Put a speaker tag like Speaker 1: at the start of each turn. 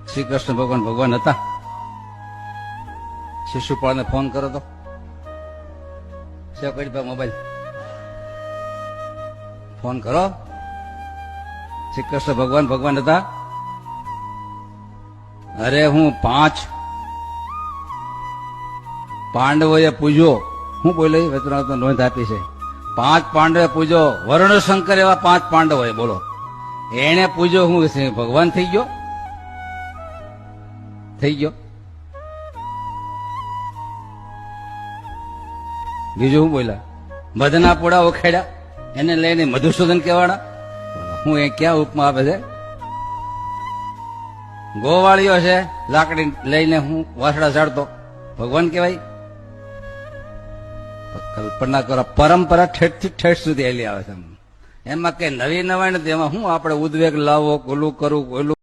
Speaker 1: શ્રી કૃષ્ણ ભગવાન હતા. શિશુપાળને ફોન કરો તો સેવ કરી દો મોબાઈલ, ફોન કરો. શ્રી કૃષ્ણ ભગવાન હતા. અરે હું 5 પાંડવોએ પૂજો, હું બોલે વચનાવતો નોંધ આપી છે. 5 પાંડવે પૂજો, વર્ણશંકર એવા 5 પાંડવોએ, બોલો એને પૂજો. હું ભગવાન થઈ ગયો? થઈ ગયો. બીજું હું બોલ્યા? મધના પોડા ઉખેડ્યા, એને લઈને મધુસૂદન કહેવાના. હું એ ક્યાં ઉપમા આપે છે? ગોવાળીઓ છે, લાકડી લઈને હું વાસડા ઝાડતો, ભગવાન કહેવાય? કલ્પના કરો, પરંપરા ઠેઠ થી ઠેઠ સુધી હેલી આવે છે. એમાં કઈ નવી નવાઈ નથી. એમાં હું આપણે ઉદ્વેગ લાવો, ઓલું કરવું, ઓલું